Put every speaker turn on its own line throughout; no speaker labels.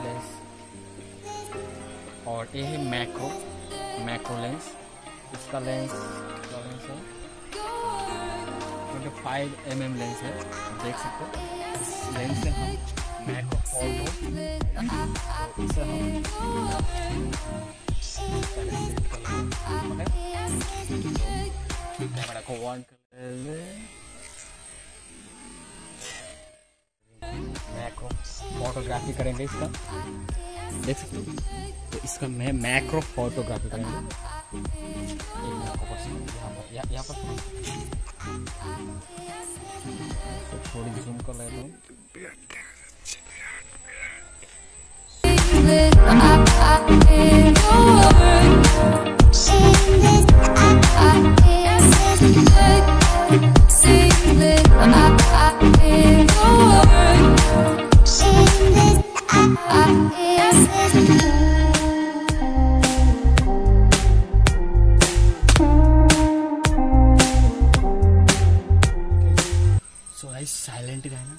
Lens, और ये है मैक्रो लेंस। इसका लेंस है 25mm लेंस है, देख सकते हो। इस लेंस से हम मैक्रो फोटो, इसे हम कैमरा को ऑन कर ले, मैक्रो फोटोग्राफी करेंगे इसका, देख सकते हो। तो इसका मैं मैक्रो फोटोग्राफी करेंगे। यहाँ पर तो थोड़ी जूम कर लेता हूँ। साइलेंट रहना।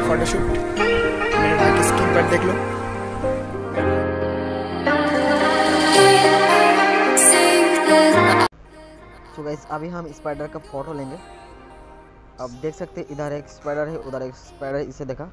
फोटोशूट मेरे भाई की स्क्रीन पर देख लो।
तो गाइस अभी हम स्पाइडर का फोटो लेंगे। अब देख सकते हैं इधर एक स्पाइडर है, उधर एक स्पाइडर है, इसे देखा।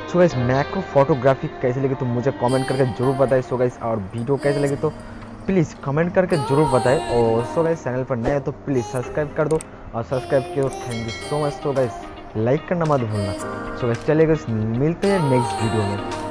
सो गाइस मैक्रो फोटोग्राफी कैसे लगी तो मुझे कमेंट करके जरूर बताएं। सो गाइस और वीडियो कैसे लगी तो प्लीज़ कमेंट करके जरूर बताएं। और सो गाइस चैनल पर नए हो तो प्लीज़ सब्सक्राइब कर दो, और सब्सक्राइब किया तो thank you so much. So guys like करना मत भूलना। सो गाइस चलिए गाइस मिलते हैं नेक्स्ट वीडियो में।